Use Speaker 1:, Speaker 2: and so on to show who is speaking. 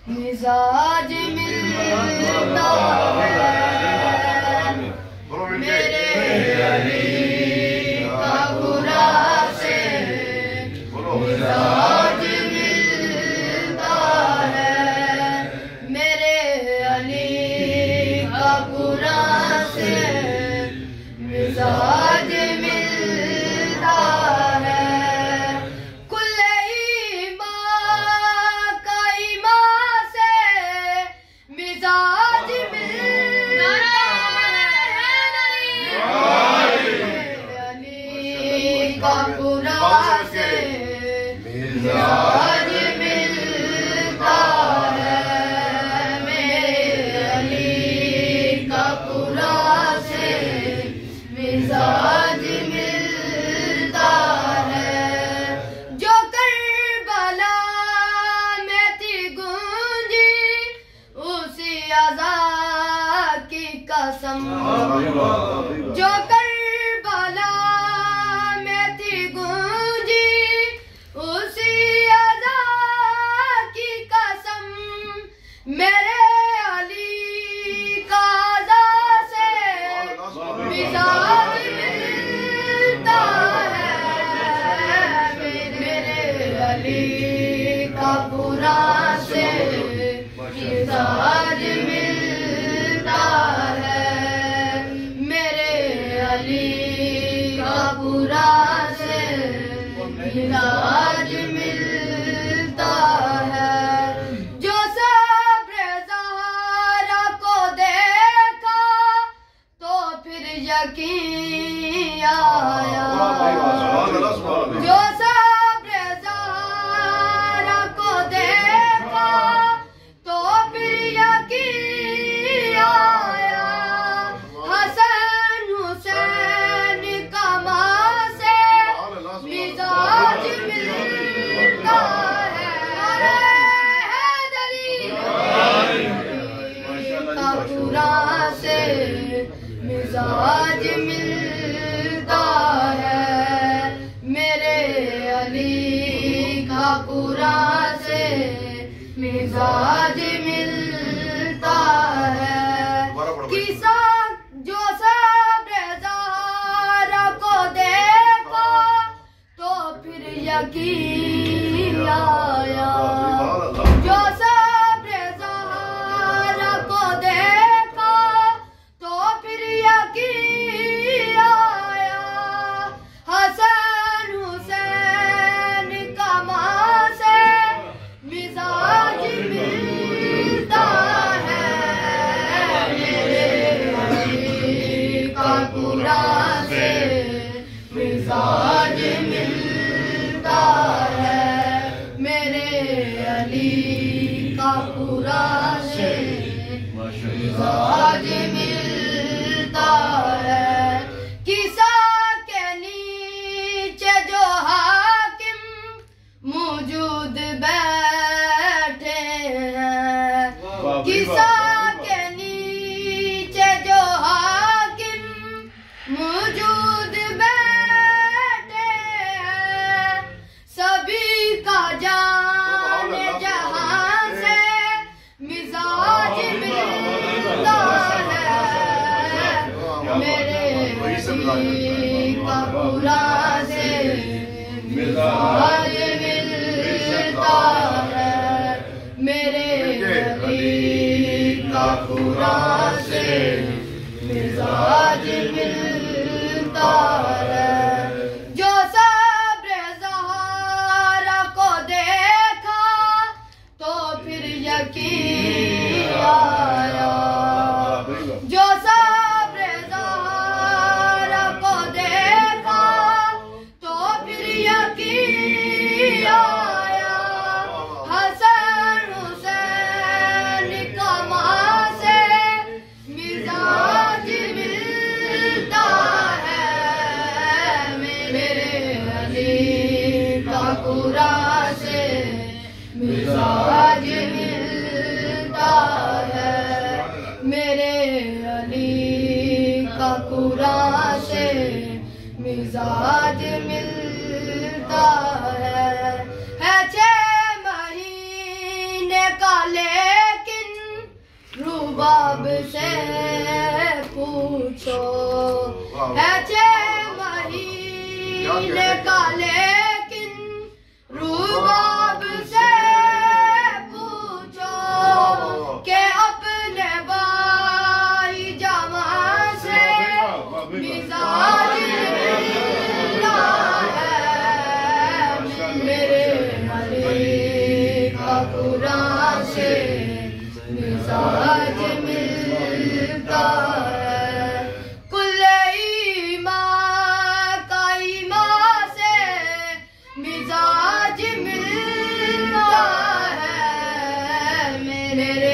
Speaker 1: मिजाज मिलता है मेरे अली का बुरा से मिजाज मिलता है मेरे अली का बुरा से मिजाज मिलता है कुल्ले ईमान का ईमान से मिजाज मिलता है अली का बुरा से मिजाज मिलता है मेरे अली का बुरा से मिजाज मिलता है जो करबला में थी गूंजी उसी आज़ाद की कसम जो करबला में थी गूंजी उसी आज़ाद की कसम मेरे अली का आज़ाद से मिजाज मिलता है मेरे अली का बुरा से मिजाज मिलता है मेरे अली का बुरा से मिजाज मिलता है जो सब्र ज़हरा को देखा तो फिर यकीन आया जो सब्र ज़हरा को देखा तो फिर यकीन आया हसन हुसैन का मां से मिजाज मिलता है हैदरी का बुरा से मिजाज मिलता है मेरे अली का बुरा से मिजाज मिलता है किसा जो सब्र ज़हरा को देखा तो फिर यकीन आया जो सब्र ज़हरा को देखा तो फिर यकीन आया हसन हुसैन का मां से मिजाज मिलता है मेरे अली का बुरा से मिजाज मिलता है मेरे अली का बुरा से मिजाज मिलता है किसा के नीचे जो हाकिम मौजूद बैठे हैं किसा के नीचे जो हाकिम मौजूद बैठे हैं सभी का जाने जहां से मिजाज मिलता है मेरे अली का बुरा से मिजाज मिलता है मेरे अली का बुरा से मिजाज मिलता है जो सब्र ज़हरा को देखा तो फिर यकीन आया जो सब्र ज़हरा को देखा तो फिर यकीन आया हसन हुसैन का मां से मिजाज मिलता है मेरे अली का बुरा से मिजाज मिलता है मेरे अली का बुरा से मिजाज मिलता है 6 महीने मेरे